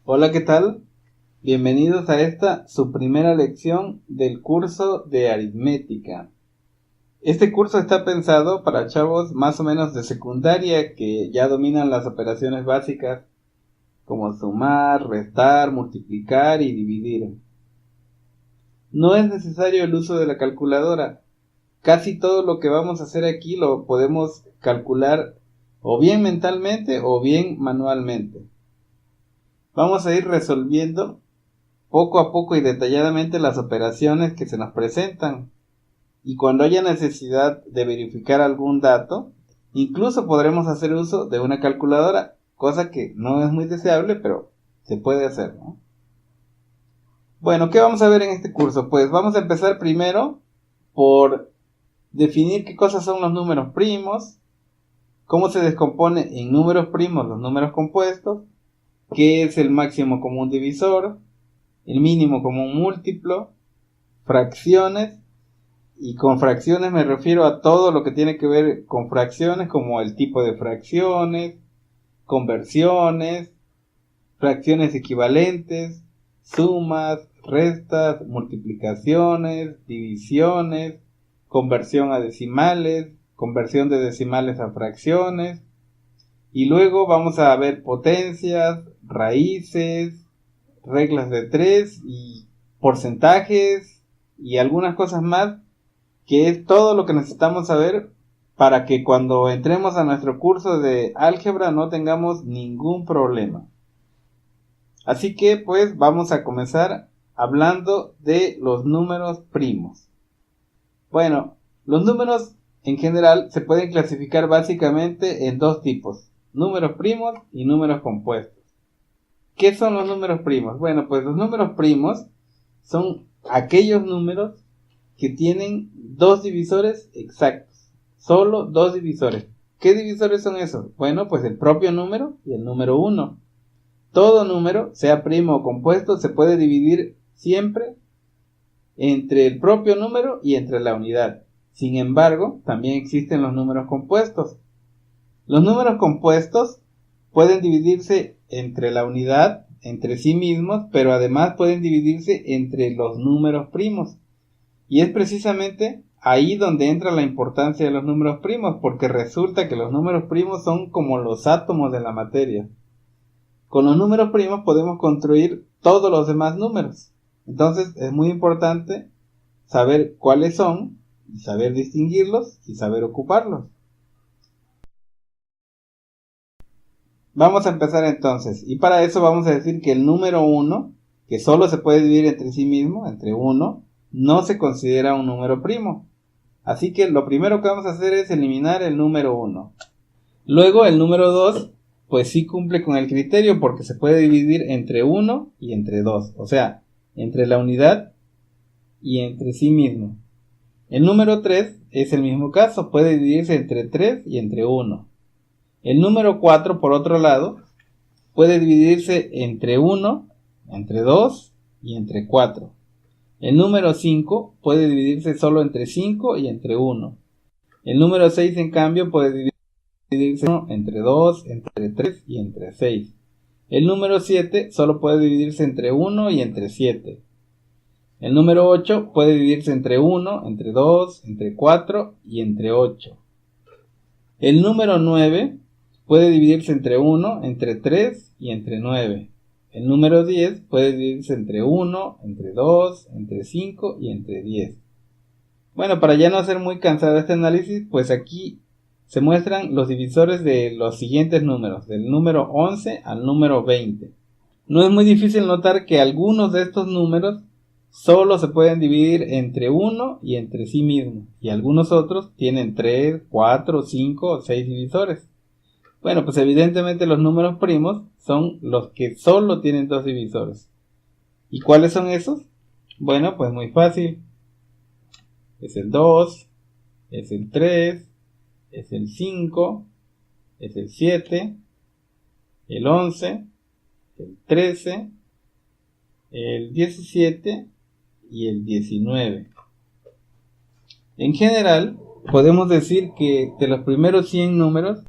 Hola, ¿qué tal? Bienvenidos a esta, su primera lección del curso de aritmética. Este curso está pensado para chavos más o menos de secundaria que ya dominan las operaciones básicas como sumar, restar, multiplicar y dividir. No es necesario el uso de la calculadora. Casi todo lo que vamos a hacer aquí lo podemos calcular o bien mentalmente o bien manualmente. Vamos a ir resolviendo poco a poco y detalladamente las operaciones que se nos presentan, y cuando haya necesidad de verificar algún dato, incluso podremos hacer uso de una calculadora, cosa que no es muy deseable, pero se puede hacer, ¿no? Bueno, ¿qué vamos a ver en este curso? Pues vamos a empezar primero por definir qué cosas son los números primos, cómo se descompone en números primos los números compuestos, qué es el máximo común divisor, el mínimo común múltiplo, fracciones. Y con fracciones me refiero a todo lo que tiene que ver con fracciones, como el tipo de fracciones, conversiones, fracciones equivalentes, sumas, restas, multiplicaciones, divisiones, conversión a decimales, conversión de decimales a fracciones. Y luego vamos a ver potencias, raíces, reglas de tres y porcentajes y algunas cosas más, que es todo lo que necesitamos saber para que cuando entremos a nuestro curso de álgebra no tengamos ningún problema. Así que pues vamos a comenzar hablando de los números primos. Bueno, los números en general se pueden clasificar básicamente en dos tipos: números primos y números compuestos. ¿Qué son los números primos? Bueno, pues los números primos son aquellos números que tienen dos divisores exactos, solo dos divisores. ¿Qué divisores son esos? Bueno, pues el propio número y el número 1. Todo número, sea primo o compuesto, se puede dividir siempre entre el propio número y entre la unidad. Sin embargo, también existen los números compuestos. Los números compuestos pueden dividirse entre la unidad, entre sí mismos, pero además pueden dividirse entre los números primos. Y es precisamente ahí donde entra la importancia de los números primos, porque resulta que los números primos son como los átomos de la materia. Con los números primos podemos construir todos los demás números. Entonces es muy importante saber cuáles son, y saber distinguirlos y saber ocuparlos. Vamos a empezar entonces, y para eso vamos a decir que el número 1, que solo se puede dividir entre sí mismo, entre 1, no se considera un número primo. Así que lo primero que vamos a hacer es eliminar el número 1. Luego el número 2, pues sí cumple con el criterio porque se puede dividir entre 1 y entre 2. O sea, entre la unidad y entre sí mismo. El número 3 es el mismo caso, puede dividirse entre 3 y entre 1. El número 4, por otro lado, puede dividirse entre 1, entre 2 y entre 4. El número 5 puede dividirse solo entre 5 y entre 1. El número 6, en cambio, puede dividirse entre 2, entre 3 y entre 6. El número 7 solo puede dividirse entre 1 y entre 7. El número 8 puede dividirse entre 1, entre 2, entre 4 y entre 8. El número 9 puede dividirse entre 1, entre 3 y entre 9. El número 10 puede dividirse entre 1, entre 2, entre 5 y entre 10. Bueno, para ya no hacer muy cansado este análisis, pues aquí se muestran los divisores de los siguientes números, del número 11 al número 20. No es muy difícil notar que algunos de estos números solo se pueden dividir entre 1 y entre sí mismos, y algunos otros tienen 3, 4, 5 o 6 divisores. Bueno, pues evidentemente los números primos son los que solo tienen dos divisores. ¿Y cuáles son esos? Bueno, pues muy fácil. Es el 2, es el 3, es el 5, es el 7, el 11, el 13, el 17 y el 19. En general, podemos decir que de los primeros 100 números,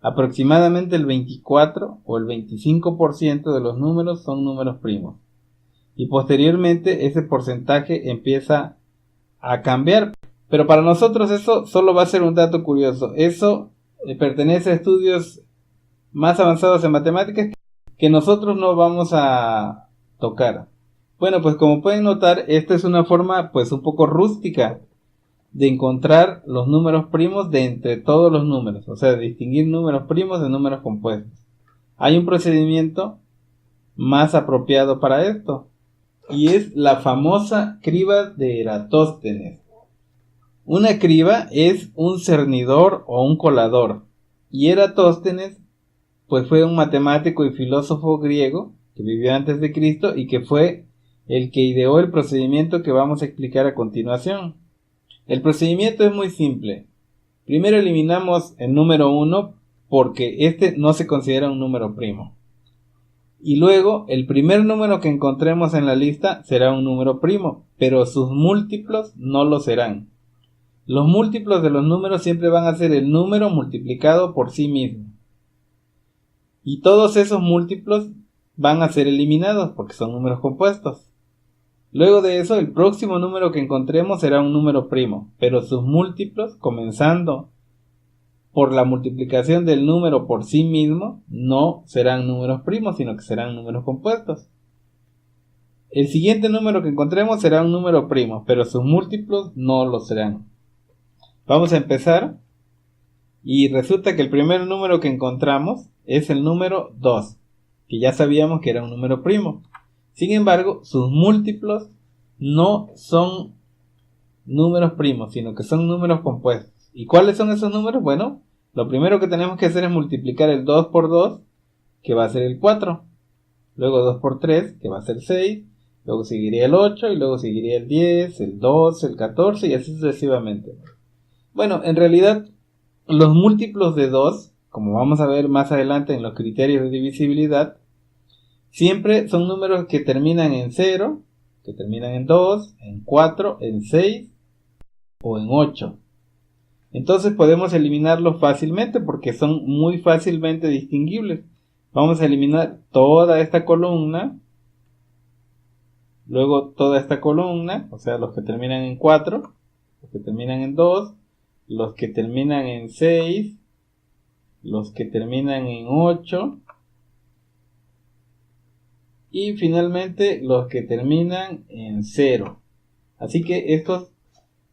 aproximadamente el 24 o el 25% de los números son números primos. Y posteriormente ese porcentaje empieza a cambiar. Pero para nosotros eso solo va a ser un dato curioso. Eso pertenece a estudios más avanzados en matemáticas que nosotros no vamos a tocar. Bueno, pues como pueden notar, esta es una forma pues un poco rústica de encontrar los números primos de entre todos los números, o sea, de distinguir números primos de números compuestos. Hay un procedimiento más apropiado para esto, y es la famosa criba de Eratóstenes. Una criba es un cernidor o un colador, y Eratóstenes pues fue un matemático y filósofo griego que vivió antes de Cristo y que fue el que ideó el procedimiento que vamos a explicar a continuación. El procedimiento es muy simple. Primero eliminamos el número 1 porque este no se considera un número primo. Y luego el primer número que encontremos en la lista será un número primo, pero sus múltiplos no lo serán. Los múltiplos de los números siempre van a ser el número multiplicado por sí mismo. Y todos esos múltiplos van a ser eliminados porque son números compuestos. Luego de eso, el próximo número que encontremos será un número primo, pero sus múltiplos, comenzando por la multiplicación del número por sí mismo, no serán números primos, sino que serán números compuestos. El siguiente número que encontremos será un número primo, pero sus múltiplos no lo serán. Vamos a empezar, y resulta que el primer número que encontramos es el número 2, que ya sabíamos que era un número primo. Sin embargo, sus múltiplos no son números primos, sino que son números compuestos. ¿Y cuáles son esos números? Bueno, lo primero que tenemos que hacer es multiplicar el 2 por 2, que va a ser el 4. Luego 2 por 3, que va a ser 6. Luego seguiría el 8 y luego seguiría el 10, el 12, el 14 y así sucesivamente. Bueno, en realidad los múltiplos de 2, como vamos a ver más adelante en los criterios de divisibilidad, siempre son números que terminan en 0, que terminan en 2, en 4, en 6 o en 8. Entonces podemos eliminarlos fácilmente porque son muy fácilmente distinguibles. Vamos a eliminar toda esta columna, luego toda esta columna, o sea, los que terminan en 4, los que terminan en 2, los que terminan en 6, los que terminan en 8 y finalmente los que terminan en 0. Así que estos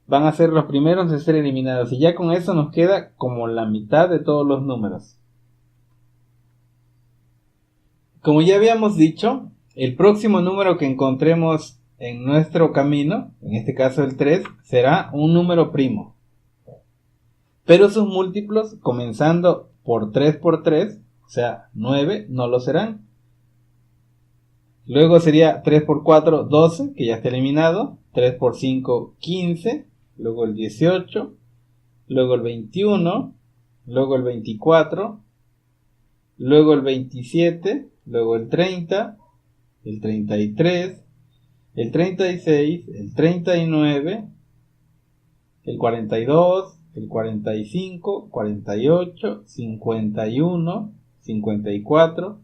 van a ser los primeros de ser eliminados y ya con eso nos queda como la mitad de todos los números. Como ya habíamos dicho, el próximo número que encontremos en nuestro camino, en este caso el 3, será un número primo. Pero sus múltiplos, comenzando por 3 por 3, o sea, 9, no lo serán. Luego sería 3 por 4, 12, que ya está eliminado. 3 por 5, 15. Luego el 18. Luego el 21. Luego el 24. Luego el 27. Luego el 30. El 33. El 36. El 39. El 42. El 45, 48, 51, 54,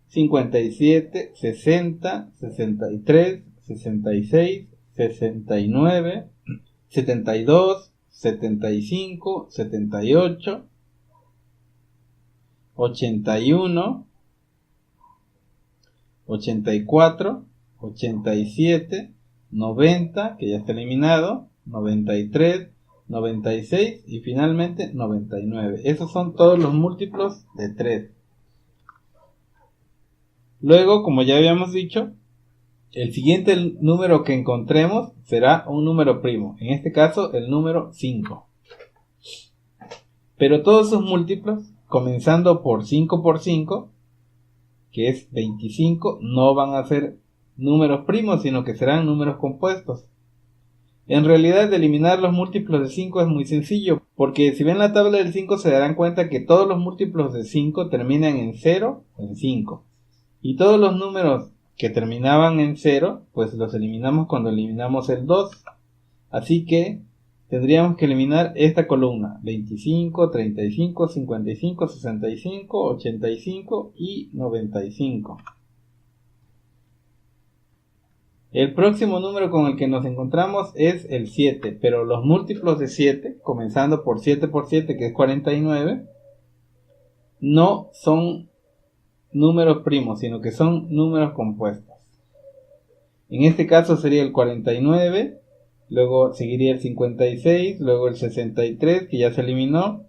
57, 60, 63, 66, 69, 72, 75, 78, 81, 84, 87, 90, que ya está eliminado, 93, 96 y finalmente 99. Esos son todos los múltiplos de 3. Luego, como ya habíamos dicho, el siguiente número que encontremos será un número primo. En este caso, el número 5. Pero todos sus múltiplos, comenzando por 5 por 5, que es 25, no van a ser números primos, sino que serán números compuestos. En realidad, eliminar los múltiplos de 5 es muy sencillo, porque si ven la tabla del 5 se darán cuenta que todos los múltiplos de 5 terminan en 0 o en 5. Y todos los números que terminaban en 0, pues los eliminamos cuando eliminamos el 2. Así que tendríamos que eliminar esta columna: 25, 35, 55, 65, 85 y 95. El próximo número con el que nos encontramos es el 7, pero los múltiplos de 7, comenzando por 7 por 7, que es 49, no son números primos, sino que son números compuestos. En este caso sería el 49, luego seguiría el 56, luego el 63, que ya se eliminó,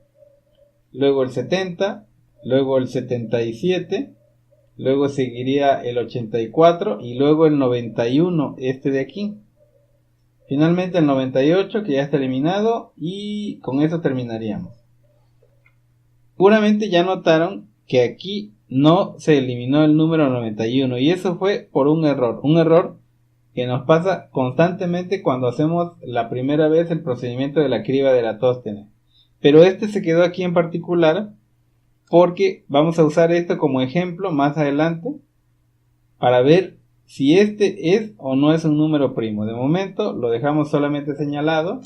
luego el 70, luego el 77, luego seguiría el 84 y luego el 91, este de aquí. Finalmente el 98, que ya está eliminado, y con eso terminaríamos. Puramente ya notaron que aquí no se eliminó el número 91, y eso fue por un error que nos pasa constantemente cuando hacemos la primera vez el procedimiento de la criba de Eratóstenes. Pero este se quedó aquí en particular porque vamos a usar esto como ejemplo más adelante para ver si este es o no es un número primo. De momento lo dejamos solamente señalado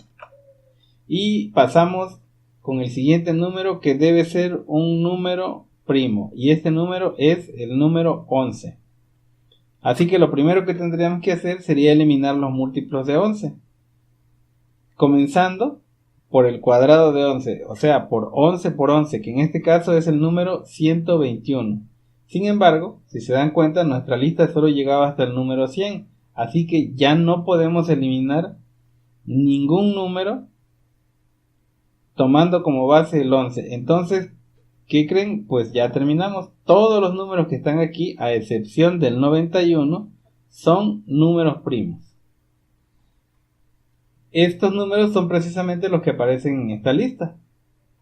y pasamos con el siguiente número, que debe ser un número primo, y este número es el número 11. Así que lo primero que tendríamos que hacer sería eliminar los múltiplos de 11, comenzando por el cuadrado de 11, o sea, por 11 por 11, que en este caso es el número 121. Sin embargo, si se dan cuenta, nuestra lista solo llegaba hasta el número 100, así que ya no podemos eliminar ningún número tomando como base el 11. Entonces, ¿qué creen? Pues ya terminamos. Todos los números que están aquí, a excepción del 91, son números primos. Estos números son precisamente los que aparecen en esta lista.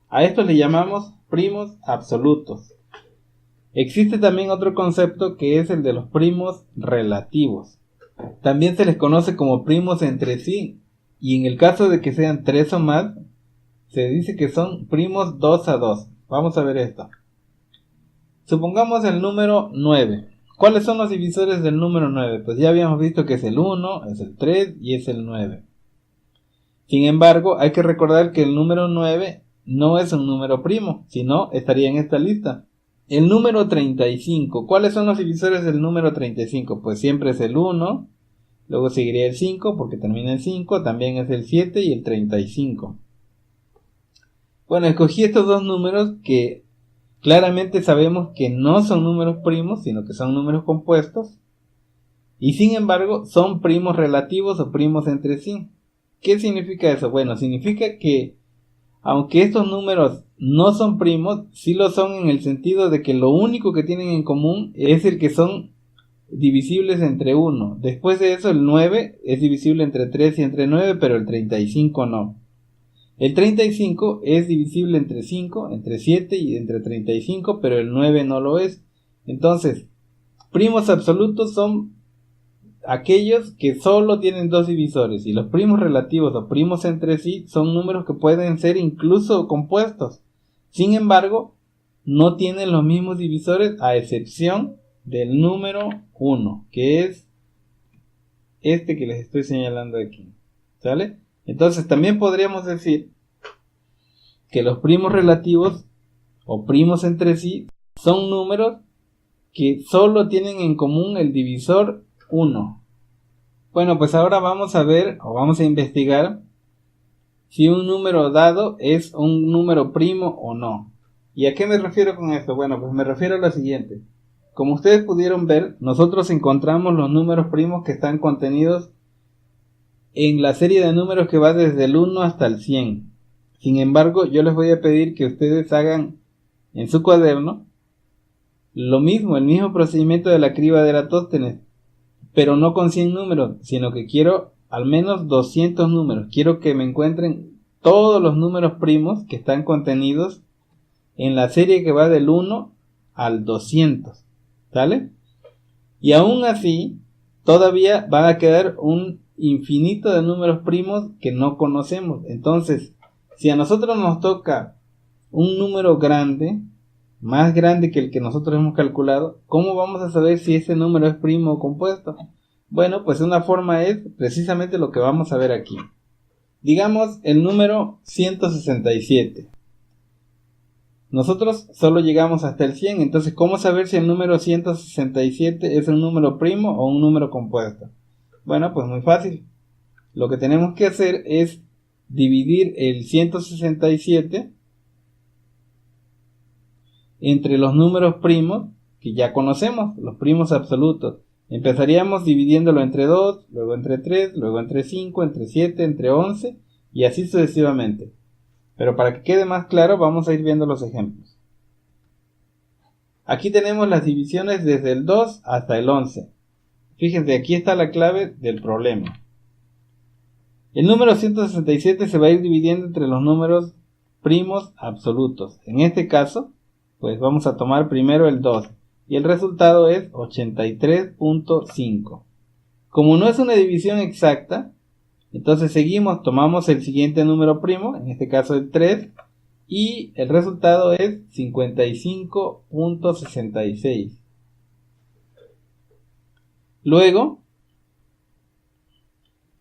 A estos le llamamos primos absolutos. Existe también otro concepto, que es el de los primos relativos. También se les conoce como primos entre sí, y en el caso de que sean 3 o más, se dice que son primos 2 a 2. Vamos a ver esto. Supongamos el número 9. ¿Cuáles son los divisores del número 9? Pues ya habíamos visto que es el 1, es el 3 y es el 9. Sin embargo, hay que recordar que el número 9 no es un número primo, sino estaría en esta lista. El número 35. ¿Cuáles son los divisores del número 35? Pues siempre es el 1, luego seguiría el 5 porque termina en 5, también es el 7 y el 35. Bueno, escogí estos dos números que claramente sabemos que no son números primos, sino que son números compuestos, y sin embargo son primos relativos o primos entre sí. ¿Qué significa eso? Bueno, significa que aunque estos números no son primos, sí lo son en el sentido de que lo único que tienen en común es el que son divisibles entre 1. Después de eso, el 9 es divisible entre 3 y entre 9, pero el 35 no. El 35 es divisible entre 5, entre 7 y entre 35, pero el 9 no lo es. Entonces, primos absolutos son aquellos que solo tienen dos divisores, y los primos relativos o primos entre sí son números que pueden ser incluso compuestos. Sin embargo, no tienen los mismos divisores, a excepción del número 1, que es este que les estoy señalando aquí. ¿Sale? Entonces también podríamos decir que los primos relativos o primos entre sí son números que solo tienen en común el divisor 1. Bueno, pues ahora vamos a ver o vamos a investigar si un número dado es un número primo o no. ¿Y a qué me refiero con esto? Bueno, pues me refiero a lo siguiente. Como ustedes pudieron ver, nosotros encontramos los números primos que están contenidos en la serie de números que va desde el 1 hasta el 100. Sin embargo, yo les voy a pedir que ustedes hagan en su cuaderno lo mismo, el mismo procedimiento de la criba de Eratóstenes, pero no con 100 números, sino que quiero al menos 200 números. Quiero que me encuentren todos los números primos que están contenidos en la serie que va del 1 al 200. ¿Sale? Y aún así, todavía van a quedar un infinito de números primos que no conocemos. Entonces, si a nosotros nos toca un número grande, más grande que el que nosotros hemos calculado, ¿cómo vamos a saber si ese número es primo o compuesto? Bueno, pues una forma es precisamente lo que vamos a ver aquí. Digamos el número 167. Nosotros solo llegamos hasta el 100, entonces ¿cómo saber si el número 167 es un número primo o un número compuesto? Bueno, pues muy fácil. Lo que tenemos que hacer es dividir el 167 entre los números primos que ya conocemos, los primos absolutos. Empezaríamos dividiéndolo entre 2, luego entre 3, luego entre 5, entre 7, entre 11 y así sucesivamente. Pero para que quede más claro vamos a ir viendo los ejemplos. Aquí tenemos las divisiones desde el 2 hasta el 11. Fíjense, aquí está la clave del problema. El número 167 se va a ir dividiendo entre los números primos absolutos. En este caso, pues vamos a tomar primero el 2 y el resultado es 83.5. Como no es una división exacta, entonces seguimos, tomamos el siguiente número primo, en este caso el 3, y el resultado es 55.66. Luego,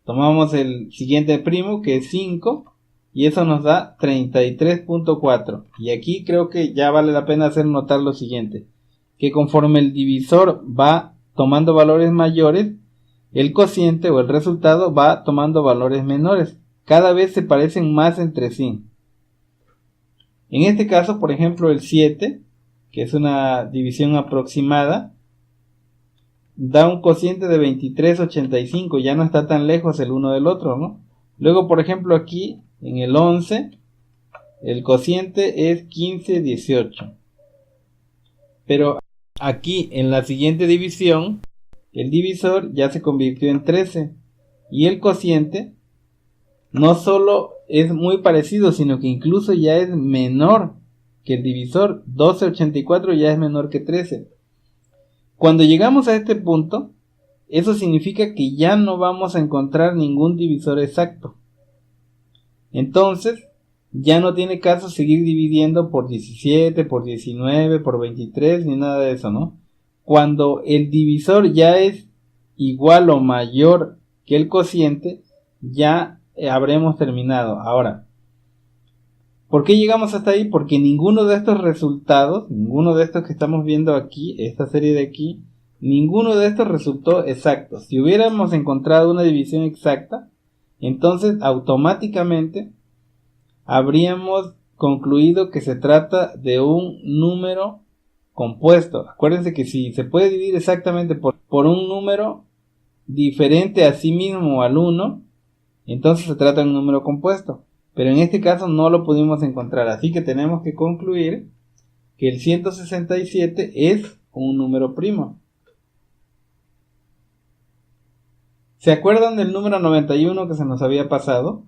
tomamos el siguiente primo que es 5 y eso nos da 33.4. Y aquí creo que ya vale la pena hacer notar lo siguiente, que conforme el divisor va tomando valores mayores, el cociente o el resultado va tomando valores menores. Cada vez se parecen más entre sí. En este caso, por ejemplo, el 7, que es una división aproximada, da un cociente de 23.85, ya no está tan lejos el uno del otro, ¿no? Luego, por ejemplo, aquí en el 11, el cociente es 15.18. Pero aquí en la siguiente división, el divisor ya se convirtió en 13 y el cociente no solo es muy parecido, sino que incluso ya es menor que el divisor. 12.84 ya es menor que 13. Cuando llegamos a este punto, eso significa que ya no vamos a encontrar ningún divisor exacto. Entonces, ya no tiene caso seguir dividiendo por 17, por 19, por 23, ni nada de eso, ¿no? Cuando el divisor ya es igual o mayor que el cociente, ya habremos terminado. Ahora, ¿por qué llegamos hasta ahí? Porque ninguno de estos resultados, ninguno de estos que estamos viendo aquí, esta serie de aquí, ninguno de estos resultó exacto. Si hubiéramos encontrado una división exacta, entonces automáticamente habríamos concluido que se trata de un número compuesto. Acuérdense que si se puede dividir exactamente por un número diferente a sí mismo al 1, entonces se trata de un número compuesto. Pero en este caso no lo pudimos encontrar, así que tenemos que concluir que el 167 es un número primo. ¿Se acuerdan del número 91 que se nos había pasado?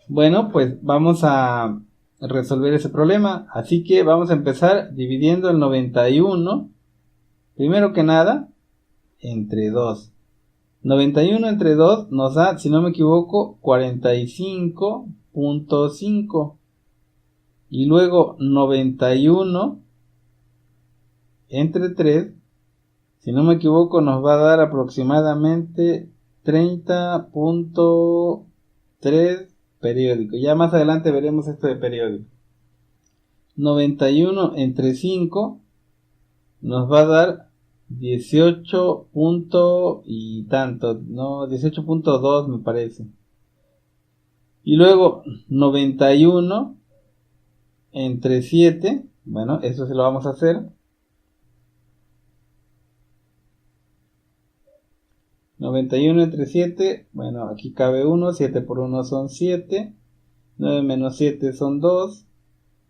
Bueno, pues vamos a resolver ese problema. Así que vamos a empezar dividiendo el 91, primero que nada, entre 2. 91 entre 2 nos da, si no me equivoco, 45.5. Y luego 91 entre 3, si no me equivoco, nos va a dar aproximadamente 30.3 periódico. Ya más adelante veremos esto de periódico. 91 entre 5 nos va a dar 18 punto y tanto, no, 18.2 me parece. Y luego 91 entre 7, bueno, eso se lo vamos a hacer. 91 entre 7, bueno, aquí cabe 1, 7 por 1 son 7, 9 menos 7 son 2,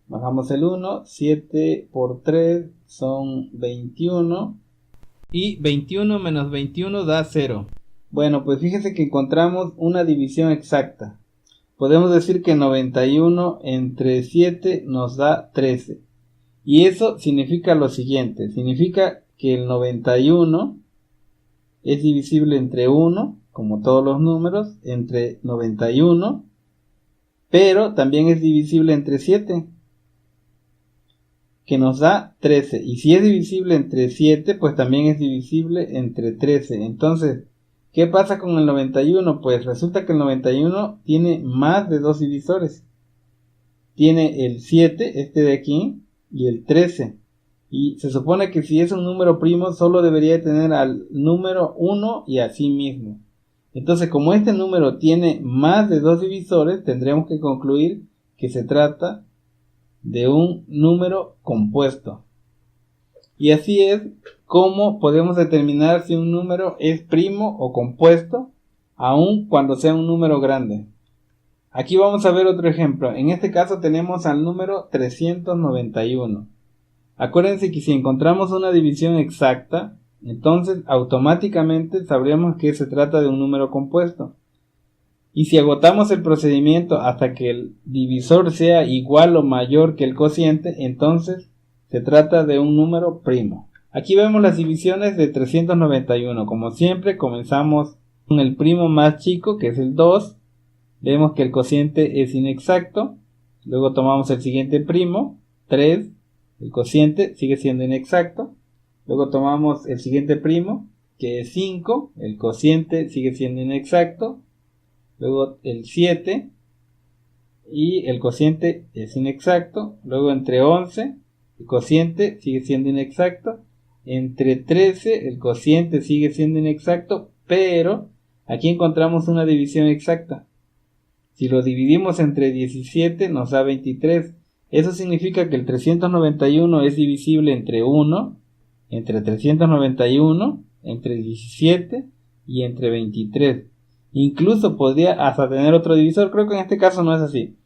bajamos el 1, 7 por 3 son 21, y 21 menos 21 da 0. Bueno, pues fíjese que encontramos una división exacta. Podemos decir que 91 entre 7 nos da 13. Y eso significa lo siguiente, significa que el 91 es divisible entre 1, como todos los números, entre 91, pero también es divisible entre 7, que nos da 13. Y si es divisible entre 7, pues también es divisible entre 13. Entonces, ¿qué ¿Qué pasa con el 91? Pues resulta que el 91 tiene más de dos divisores. Tiene el 7, este de aquí, y el 13. Y se supone que si es un número primo, solo debería tener al número 1 y a sí mismo. Entonces, como este número tiene más de dos divisores, tendremos que concluir que se trata de un número compuesto. Y así es como podemos determinar si un número es primo o compuesto, aun cuando sea un número grande. Aquí vamos a ver otro ejemplo. En este caso tenemos al número 391. Acuérdense que si encontramos una división exacta, entonces automáticamente sabremos que se trata de un número compuesto. Y si agotamos el procedimiento hasta que el divisor sea igual o mayor que el cociente, entonces se trata de un número primo. Aquí vemos las divisiones de 391. Como siempre, comenzamos con el primo más chico, que es el 2. Vemos que el cociente es inexacto. Luego tomamos el siguiente primo, 3. El cociente sigue siendo inexacto. Luego tomamos el siguiente primo, que es 5. El cociente sigue siendo inexacto. Luego el 7. Y el cociente es inexacto. Luego entre 11. El cociente sigue siendo inexacto. Entre 13. El cociente sigue siendo inexacto. Pero aquí encontramos una división exacta. Si lo dividimos entre 17 nos da 23. Eso significa que el 391 es divisible entre 1, entre 391, entre 17 y entre 23. Incluso podría hasta tener otro divisor. Creo que en este caso no es así.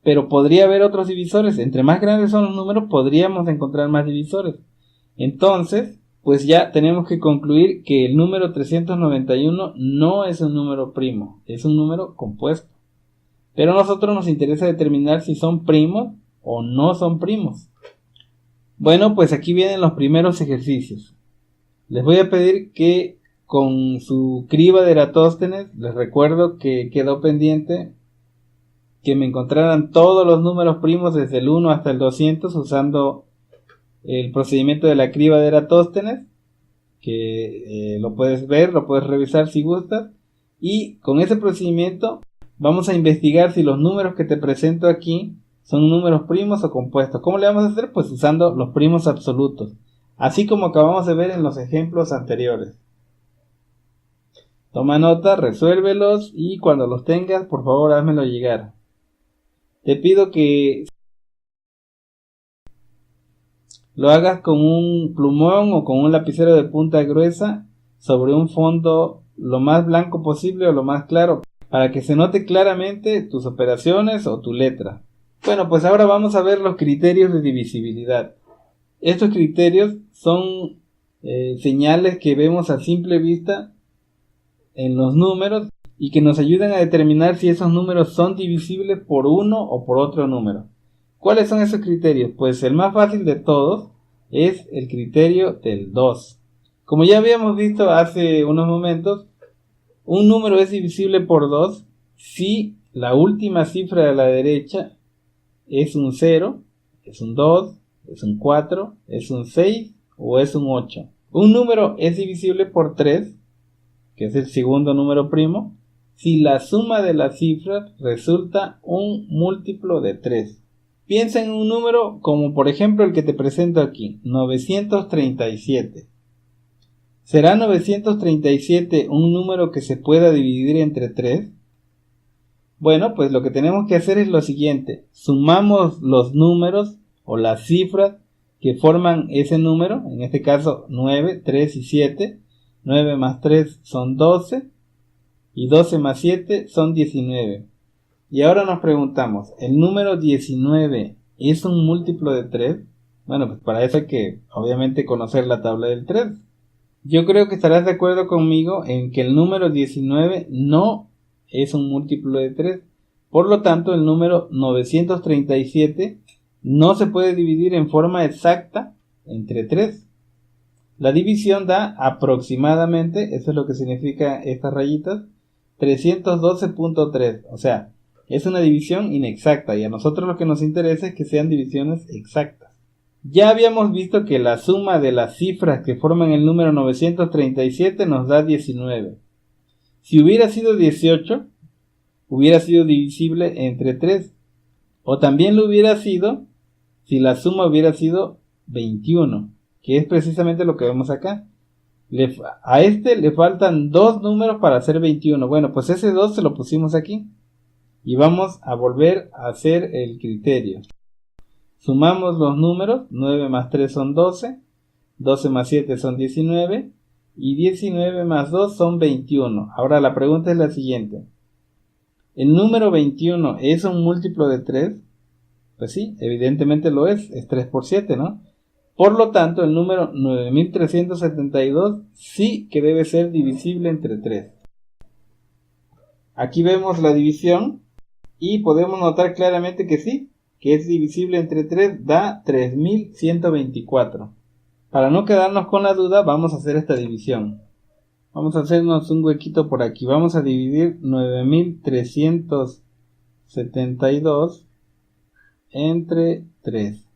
Pero podría haber otros divisores. Entre más grandes son los números, podríamos encontrar más divisores. Entonces, pues ya tenemos que concluir que el número 391 no es un número primo, es un número compuesto. Pero a nosotros nos interesa determinar si son primos o no son primos. Bueno, pues aquí vienen los primeros ejercicios. Les voy a pedir que con su criba de Eratóstenes, les recuerdo que quedó pendiente que me encontraran todos los números primos desde el 1 hasta el 200 usando el procedimiento de la criba de Eratóstenes, que lo puedes ver, lo puedes revisar si gustas. Y con ese procedimiento vamos a investigar si los números que te presento aquí son números primos o compuestos. ¿Cómo le vamos a hacer? Pues usando los primos absolutos, así como acabamos de ver en los ejemplos anteriores. Toma nota, resuélvelos y cuando los tengas, por favor, házmelo llegar. Te pido que lo hagas con un plumón o con un lapicero de punta gruesa sobre un fondo lo más blanco posible o lo más claro, para que se note claramente tus operaciones o tu letra. Bueno, pues ahora vamos a ver los criterios de divisibilidad. Estos criterios son señales que vemos a simple vista en los números y que nos ayudan a determinar si esos números son divisibles por uno o por otro número. ¿Cuáles son esos criterios? Pues el más fácil de todos es el criterio del 2. Como ya habíamos visto hace unos momentos, un número es divisible por 2 si la última cifra de la derecha es un 0, es un 2, es un 4, es un 6 o es un 8. Un número es divisible por 3, que es el segundo número primo, si la suma de las cifras resulta un múltiplo de 3. Piensa en un número como por ejemplo el que te presento aquí, 937. ¿Será 937 un número que se pueda dividir entre 3? Bueno, pues lo que tenemos que hacer es lo siguiente. Sumamos los números o las cifras que forman ese número, en este caso 9, 3 y 7. 9 más 3 son 12 y 12 más 7 son 19. Y ahora nos preguntamos, ¿el número 19 es un múltiplo de 3? Bueno, pues para eso hay que obviamente conocer la tabla del 3. Yo creo que estarás de acuerdo conmigo en que el número 19 no es un múltiplo de 3. Por lo tanto, el número 937 no se puede dividir en forma exacta entre 3. La división da aproximadamente, eso es lo que significa estas rayitas, 312.3. O sea, es una división inexacta y a nosotros lo que nos interesa es que sean divisiones exactas. Ya habíamos visto que la suma de las cifras que forman el número 937 nos da 19. Si hubiera sido 18, hubiera sido divisible entre 3. O también lo hubiera sido si la suma hubiera sido 21, que es precisamente lo que vemos acá. A este le faltan 2 números para hacer 21. Bueno, pues ese 2 se lo pusimos aquí. Y vamos a volver a hacer el criterio. Sumamos los números. 9 más 3 son 12. 12 más 7 son 19. Y 19 más 2 son 21. Ahora la pregunta es la siguiente. ¿El número 21 es un múltiplo de 3? Pues sí, evidentemente lo es 3 por 7, ¿no? Por lo tanto, el número 9372 sí que debe ser divisible entre 3. Aquí vemos la división y podemos notar claramente que sí, que es divisible entre 3, da 3124. Para no quedarnos con la duda, vamos a hacer esta división. Vamos a hacernos un huequito por aquí. Vamos a dividir 9372 entre 3.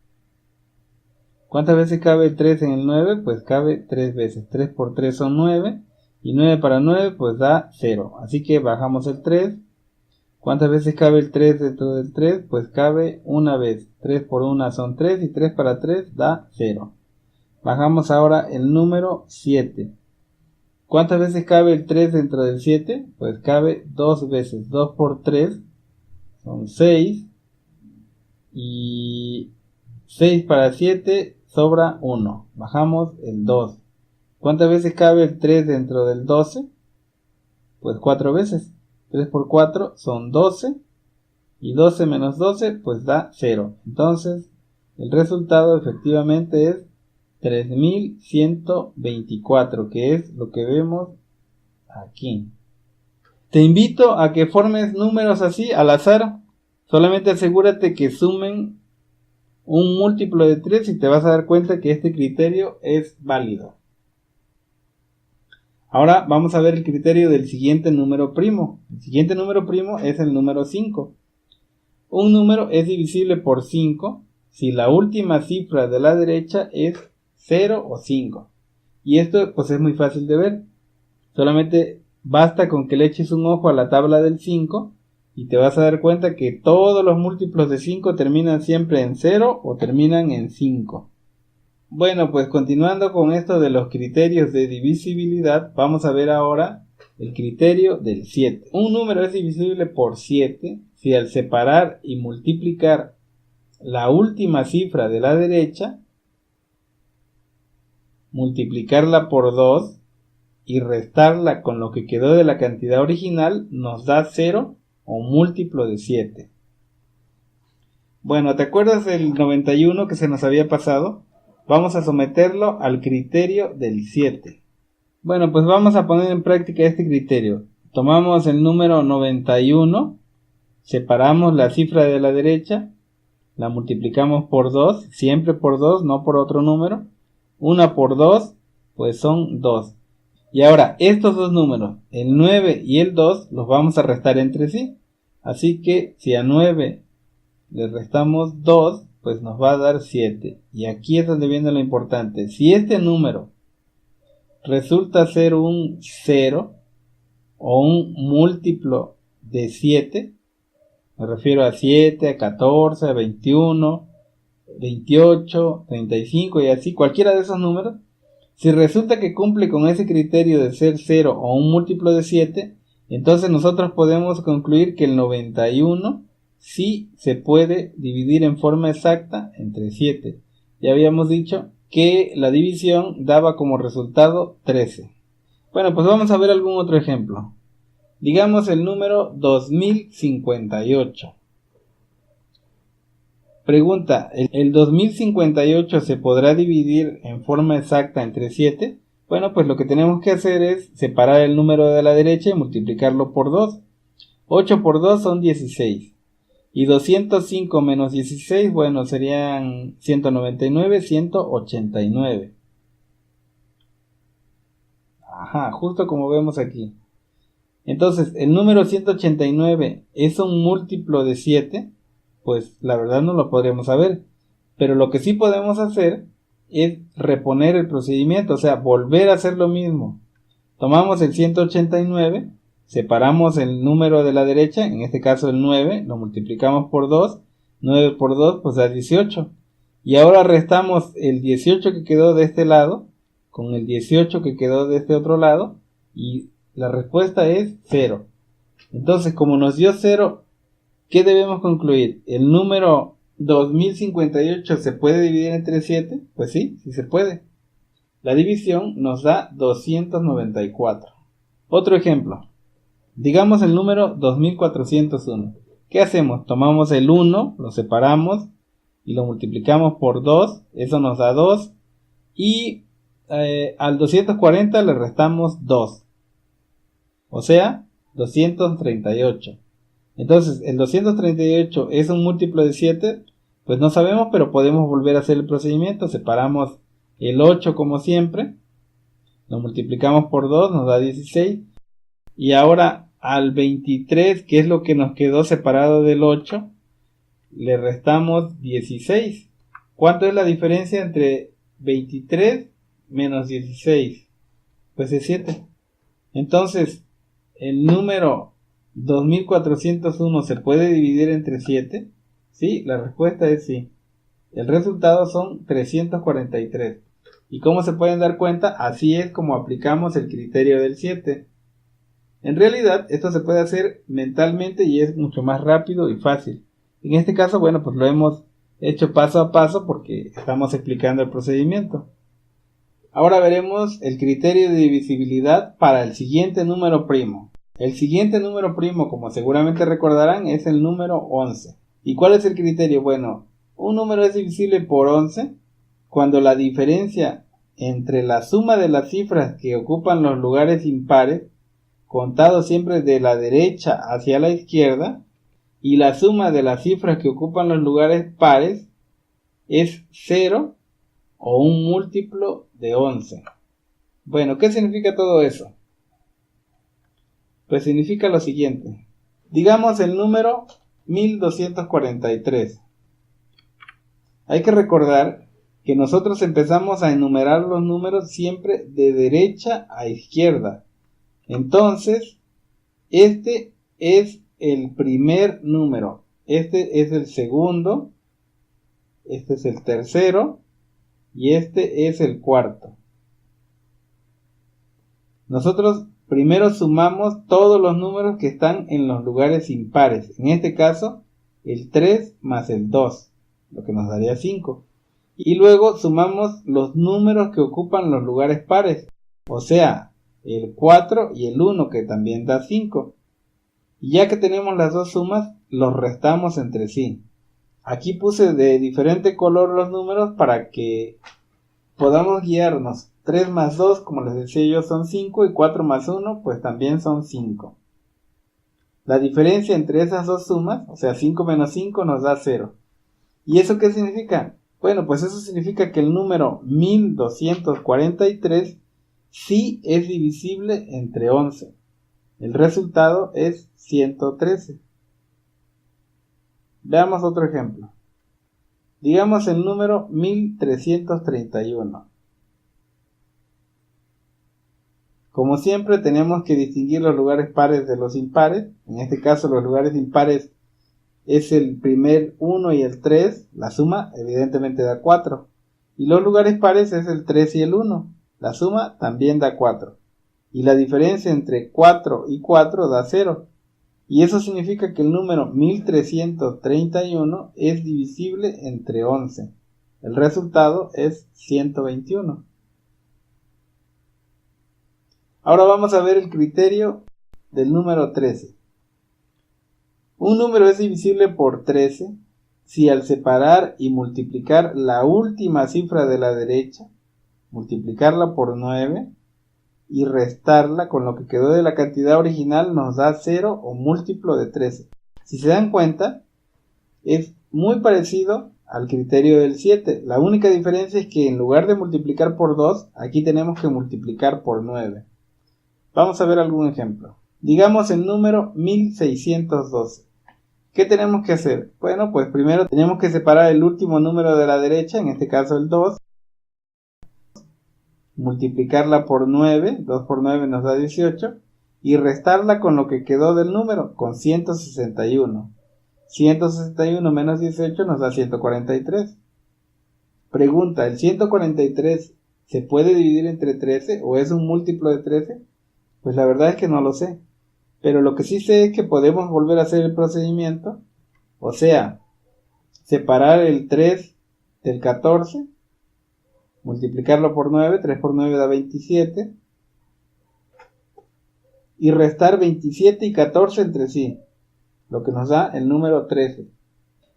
¿Cuántas veces cabe el 3 en el 9? Pues cabe 3 veces. 3 por 3 son 9. Y 9 para 9 pues da 0. Así que bajamos el 3. ¿Cuántas veces cabe el 3 dentro del 3? Pues cabe una vez. 3 por 1 son 3 y 3 para 3 da 0. Bajamos ahora el número 7. ¿Cuántas veces cabe el 3 dentro del 7? Pues cabe 2 veces. 2 por 3 son 6. Y 6 para 7 sobra 1. Bajamos el 2. ¿Cuántas veces cabe el 3 dentro del 12? Pues 4 veces. 3 por 4 son 12. Y 12 menos 12 pues da 0. Entonces el resultado efectivamente es 3124, que es lo que vemos aquí. Te invito a que formes números así al azar. Solamente asegúrate que sumen un múltiplo de 3 y te vas a dar cuenta que este criterio es válido. Ahora vamos a ver el criterio del siguiente número primo. El siguiente número primo es el número 5. Un número es divisible por 5 si la última cifra de la derecha es 0 o 5. Y esto pues es muy fácil de ver. Solamente basta con que le eches un ojo a la tabla del 5 y te vas a dar cuenta que todos los múltiplos de 5 terminan siempre en 0 o terminan en 5. Bueno, pues continuando con esto de los criterios de divisibilidad, vamos a ver ahora el criterio del 7. Un número es divisible por 7 si al separar y multiplicar la última cifra de la derecha, multiplicarla por 2 y restarla con lo que quedó de la cantidad original nos da 0 o múltiplo de 7. Bueno, ¿te acuerdas del 91 que se nos había pasado? Vamos a someterlo al criterio del 7. Bueno, pues vamos a poner en práctica este criterio. Tomamos el número 91, separamos la cifra de la derecha, la multiplicamos por 2, siempre por 2, no por otro número. 1 por 2, pues son 2. Y ahora, estos dos números, el 9 y el 2, los vamos a restar entre sí. Así que si a 9 le restamos 2, pues nos va a dar 7. Y aquí es donde viene lo importante. Si este número resulta ser un 0 o un múltiplo de 7, me refiero a 7, a 14, a 21, 28, 35 y así, cualquiera de esos números, si resulta que cumple con ese criterio de ser 0 o un múltiplo de 7, entonces nosotros podemos concluir que el 91 sí se puede dividir en forma exacta entre 7. Ya habíamos dicho que la división daba como resultado 13. Bueno, pues vamos a ver algún otro ejemplo. Digamos el número 2058. Pregunta, ¿el 2058 se podrá dividir en forma exacta entre 7? Bueno, pues lo que tenemos que hacer es separar el número de la derecha y multiplicarlo por 2. 8 por 2 son 16. Y 205 menos 16, bueno, serían 199, 189. Ajá, justo como vemos aquí. Entonces, el número 189 es un múltiplo de 7, pues la verdad no lo podríamos saber. Pero lo que sí podemos hacer es reponer el procedimiento, o sea, volver a hacer lo mismo. Tomamos el 189 separamos el número de la derecha, en este caso el 9, lo multiplicamos por 2, 9 por 2 pues da 18. Y ahora restamos el 18 que quedó de este lado con el 18 que quedó de este otro lado y la respuesta es 0. Entonces, como nos dio 0, ¿qué debemos concluir? ¿El número 2058 se puede dividir entre 7? Pues sí, sí se puede. La división nos da 294. Otro ejemplo. Digamos el número 2401. ¿Qué hacemos? Tomamos el 1, lo separamos y lo multiplicamos por 2. Eso nos da 2. Y al 240 le restamos 2. O sea, 238. Entonces, el 238 es un múltiplo de 7. Pues no sabemos, pero podemos volver a hacer el procedimiento. Separamos el 8 como siempre. Lo multiplicamos por 2, nos da 16. Y ahora al 23, que es lo que nos quedó separado del 8, le restamos 16. ¿Cuánto es la diferencia entre 23 menos 16? Pues es 7. Entonces, el número 2401 se puede dividir entre 7. ¿Sí? La respuesta es sí. El resultado son 343. ¿Y cómo se pueden dar cuenta? Así es como aplicamos el criterio del 7. En realidad, esto se puede hacer mentalmente y es mucho más rápido y fácil. En este caso, bueno, pues lo hemos hecho paso a paso porque estamos explicando el procedimiento. Ahora veremos el criterio de divisibilidad para el siguiente número primo. El siguiente número primo, como seguramente recordarán, es el número 11. ¿Y cuál es el criterio? Bueno, un número es divisible por 11 cuando la diferencia entre la suma de las cifras que ocupan los lugares impares, contado siempre de la derecha hacia la izquierda, y la suma de las cifras que ocupan los lugares pares es 0 o un múltiplo de 11. Bueno, ¿qué significa todo eso? Pues significa lo siguiente. Digamos el número 1243. Hay que recordar que nosotros empezamos a enumerar los números siempre de derecha a izquierda. Entonces, este es el primer número, este es el segundo, este es el tercero y este es el cuarto. Nosotros primero sumamos todos los números que están en los lugares impares. En este caso, el 3 más el 2, lo que nos daría 5. Y luego sumamos los números que ocupan los lugares pares, o sea, el 4 y el 1, que también da 5. Y ya que tenemos las dos sumas, los restamos entre sí. Aquí puse de diferente color los números para que podamos guiarnos. 3 más 2, como les decía yo, son 5 y 4 más 1, pues también son 5. La diferencia entre esas dos sumas, o sea 5 menos 5 nos da 0. ¿Y eso qué significa? Bueno, pues eso significa que el número 1243 sí es divisible entre 11. El resultado es 113. Veamos otro ejemplo. Digamos el número 1331. Como siempre tenemos que distinguir los lugares pares de los impares. En este caso los lugares impares es el primer 1 y el 3. La suma evidentemente da 4. Y los lugares pares es el 3 y el 1. La suma también da 4. Y la diferencia entre 4 y 4 da 0. Y eso significa que el número 1331 es divisible entre 11. El resultado es 121. Ahora vamos a ver el criterio del número 13. Un número es divisible por 13 si al separar y multiplicar la última cifra de la derecha, multiplicarla por 9 y restarla con lo que quedó de la cantidad original nos da 0 o múltiplo de 13. Si se dan cuenta, es muy parecido al criterio del 7. La única diferencia es que en lugar de multiplicar por 2, aquí tenemos que multiplicar por 9. Vamos a ver algún ejemplo. Digamos el número 1612. ¿Qué tenemos que hacer? Bueno, pues primero tenemos que separar el último número de la derecha, en este caso el 2, multiplicarla por 9, 2 por 9 nos da 18, y restarla con lo que quedó del número, con 161. 161 menos 18 nos da 143. Pregunta, ¿el 143 se puede dividir entre 13 o es un múltiplo de 13? Pues la verdad es que no lo sé. Pero lo que sí sé es que podemos volver a hacer el procedimiento. O sea, separar el 3 del 14, multiplicarlo por 9, 3 por 9 da 27. Y restar 27 y 14 entre sí, lo que nos da el número 13.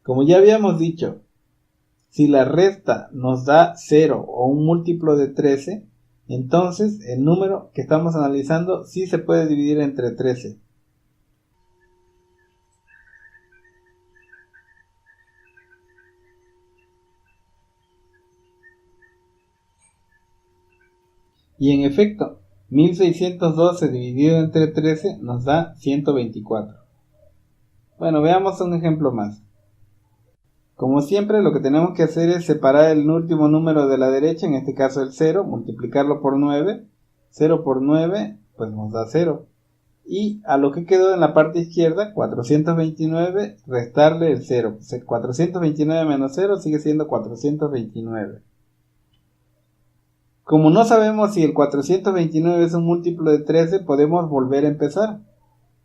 Como ya habíamos dicho, si la resta nos da 0 o un múltiplo de 13, entonces el número que estamos analizando sí se puede dividir entre 13. Y en efecto, 1612 dividido entre 13 nos da 124. Bueno, veamos un ejemplo más. Como siempre, lo que tenemos que hacer es separar el último número de la derecha, en este caso el 0, multiplicarlo por 9. 0 por 9, pues nos da 0. Y a lo que quedó en la parte izquierda, 429, restarle el 0. Pues 429 menos 0 sigue siendo 429. Como no sabemos si el 429 es un múltiplo de 13, podemos volver a empezar.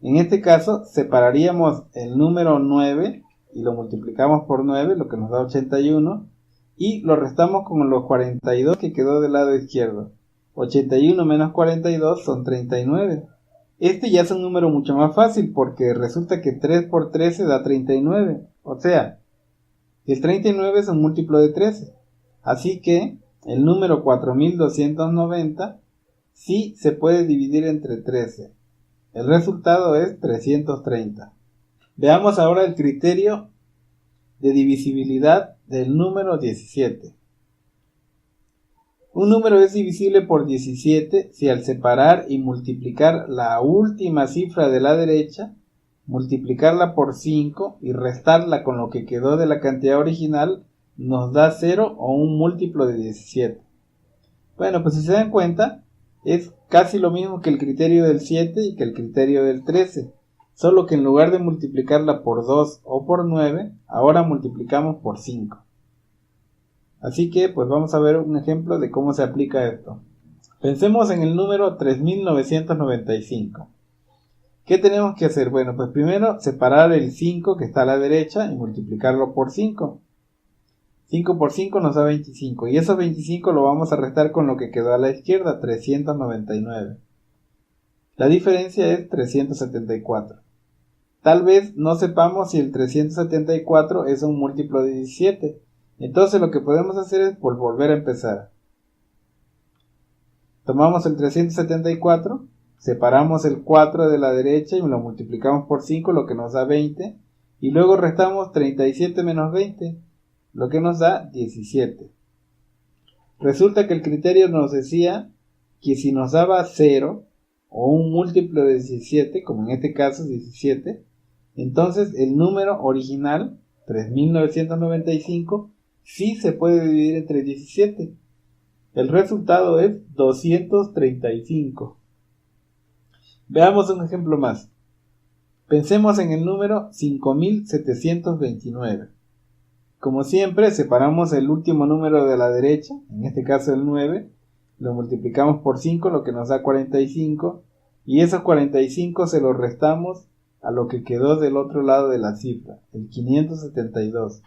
En este caso, separaríamos el número 9 y lo multiplicamos por 9, lo que nos da 81, y lo restamos con los 42 que quedó del lado izquierdo. 81 menos 42 son 39. Este ya es un número mucho más fácil porque resulta que 3 por 13 da 39. O sea, el 39 es un múltiplo de 13. Así que el número 4290 sí se puede dividir entre 13. El resultado es 330. Veamos ahora el criterio de divisibilidad del número 17. Un número es divisible por 17 si al separar y multiplicar la última cifra de la derecha, multiplicarla por 5 y restarla con lo que quedó de la cantidad original, nos da 0 o un múltiplo de 17. Bueno, pues si se dan cuenta, es casi lo mismo que el criterio del 7 y que el criterio del 13. Solo que en lugar de multiplicarla por 2 o por 9, ahora multiplicamos por 5. Así que pues vamos a ver un ejemplo de cómo se aplica esto. Pensemos en el número 3995. ¿Qué tenemos que hacer? Bueno, pues primero separar el 5 que está a la derecha y multiplicarlo por 5. 5 por 5 nos da 25 y esos 25 lo vamos a restar con lo que quedó a la izquierda, 399. La diferencia es 374. Tal vez no sepamos si el 374 es un múltiplo de 17. Entonces lo que podemos hacer es volver a empezar. Tomamos el 374, separamos el 4 de la derecha y lo multiplicamos por 5, lo que nos da 20. Y luego restamos 37 menos 20, lo que nos da 17. Resulta que el criterio nos decía que si nos daba 0 o un múltiplo de 17, como en este caso 17, entonces el número original, 3995, sí se puede dividir entre 17. El resultado es 235. Veamos un ejemplo más. Pensemos en el número 5729. Como siempre, separamos el último número de la derecha, en este caso el 9, lo multiplicamos por 5, lo que nos da 45, y esos 45 se los restamos a lo que quedó del otro lado de la cifra, el 572.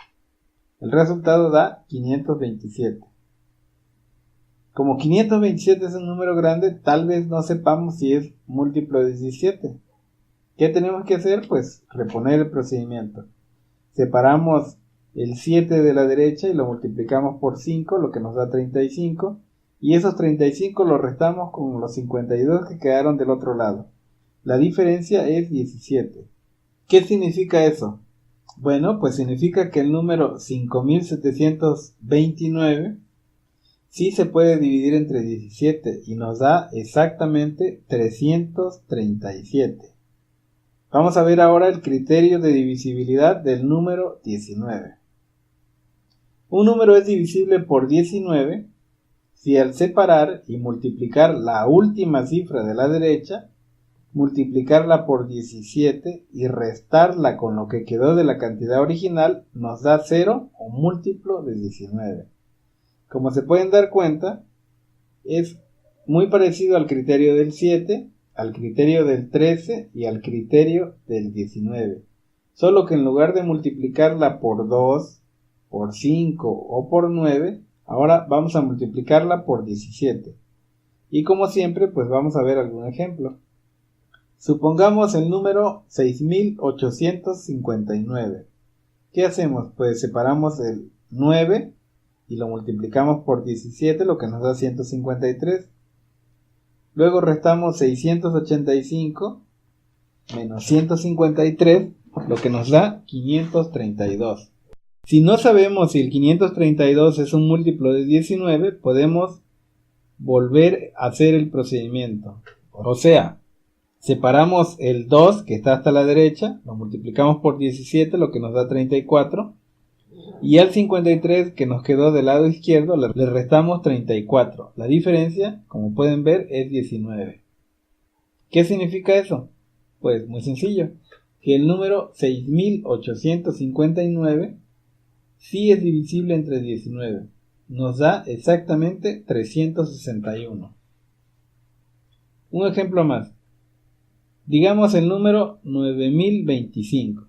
El resultado da 527. Como 527 es un número grande, tal vez no sepamos si es múltiplo de 17. ¿Qué tenemos que hacer? Pues reponer el procedimiento. Separamos el 7 de la derecha y lo multiplicamos por 5, lo que nos da 35. Y esos 35 los restamos con los 52 que quedaron del otro lado. La diferencia es 17. ¿Qué significa eso? Bueno, pues significa que el número 5729 sí se puede dividir entre 17 y nos da exactamente 337. Vamos a ver ahora el criterio de divisibilidad del número 19. Un número es divisible por 19 si al separar y multiplicar la última cifra de la derecha, multiplicarla por 17 y restarla con lo que quedó de la cantidad original nos da 0 o múltiplo de 19. Como se pueden dar cuenta, es muy parecido al criterio del 7, al criterio del 13 y al criterio del 19. Solo que en lugar de multiplicarla por 2, por 5 o por 9, ahora vamos a multiplicarla por 17. Y como siempre, pues vamos a ver algún ejemplo. Supongamos el número 6859. ¿Qué hacemos? Pues separamos el 9 y lo multiplicamos por 17, lo que nos da 153. Luego restamos 685 menos 153, lo que nos da 532. Si no sabemos si el 532 es un múltiplo de 19, podemos volver a hacer el procedimiento. O sea, separamos el 2 que está hasta la derecha, lo multiplicamos por 17, lo que nos da 34. Y al 53 que nos quedó del lado izquierdo le restamos 34. La diferencia, como pueden ver, es 19. ¿Qué significa eso? Pues muy sencillo, que el número 6859 sí es divisible entre 19. Nos da exactamente 361. Un ejemplo más. Digamos el número 9025.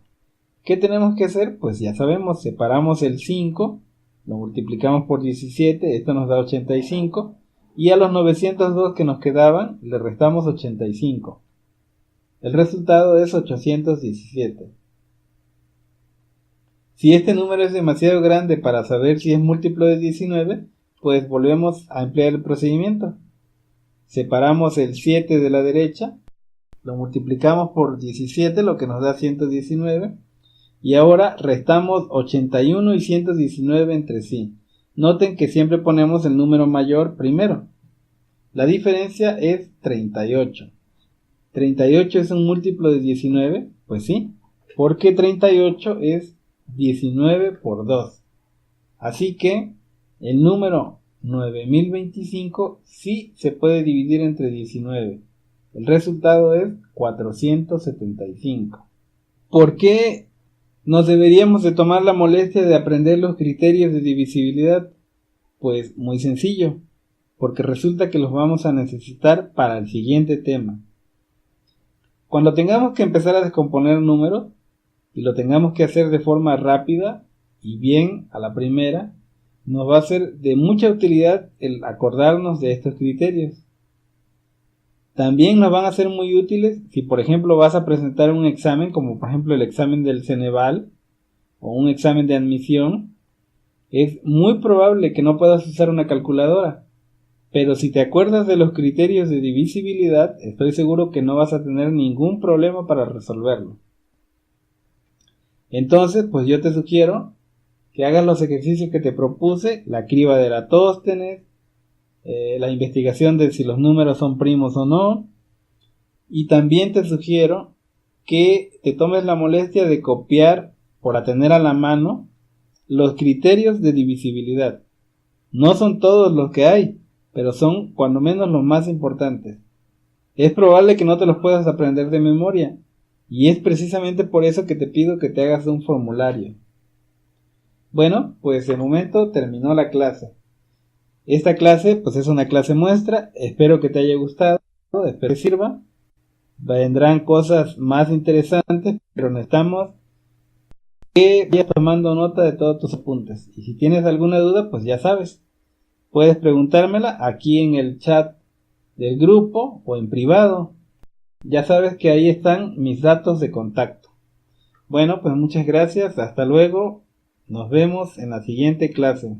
¿Qué tenemos que hacer? Pues ya sabemos, separamos el 5, lo multiplicamos por 17, esto nos da 85, y a los 902 que nos quedaban le restamos 85. El resultado es 817. Si este número es demasiado grande para saber si es múltiplo de 19, pues volvemos a emplear el procedimiento. Separamos el 7 de la derecha, lo multiplicamos por 17, lo que nos da 119. Y ahora restamos 81 y 119 entre sí. Noten que siempre ponemos el número mayor primero. La diferencia es 38. ¿38 es un múltiplo de 19? Pues sí, porque 38 es 19 por 2. Así que el número 9025 sí se puede dividir entre 19. El resultado es 475. ¿Por qué nos deberíamos de tomar la molestia de aprender los criterios de divisibilidad? Pues muy sencillo, porque resulta que los vamos a necesitar para el siguiente tema. Cuando tengamos que empezar a descomponer números, y lo tengamos que hacer de forma rápida y bien a la primera, nos va a ser de mucha utilidad el acordarnos de estos criterios. También nos van a ser muy útiles si, por ejemplo, vas a presentar un examen, como por ejemplo el examen del Ceneval o un examen de admisión. Es muy probable que no puedas usar una calculadora, pero si te acuerdas de los criterios de divisibilidad, estoy seguro que no vas a tener ningún problema para resolverlo. Entonces, pues yo te sugiero que hagas los ejercicios que te propuse, la criba de Eratóstenes, la investigación de si los números son primos o no, y también te sugiero que te tomes la molestia de copiar, por tener a la mano, los criterios de divisibilidad. No son todos los que hay, pero son cuando menos los más importantes. Es probable que no te los puedas aprender de memoria, y es precisamente por eso que te pido que te hagas un formulario. Bueno, pues de momento terminó la clase. Esta clase pues es una clase muestra, espero que te haya gustado, espero que sirva. Vendrán cosas más interesantes, pero necesitamos que vayas tomando nota de todos tus apuntes. Y si tienes alguna duda, pues ya sabes, puedes preguntármela aquí en el chat del grupo o en privado. Ya sabes que ahí están mis datos de contacto. Bueno, pues muchas gracias, hasta luego, nos vemos en la siguiente clase.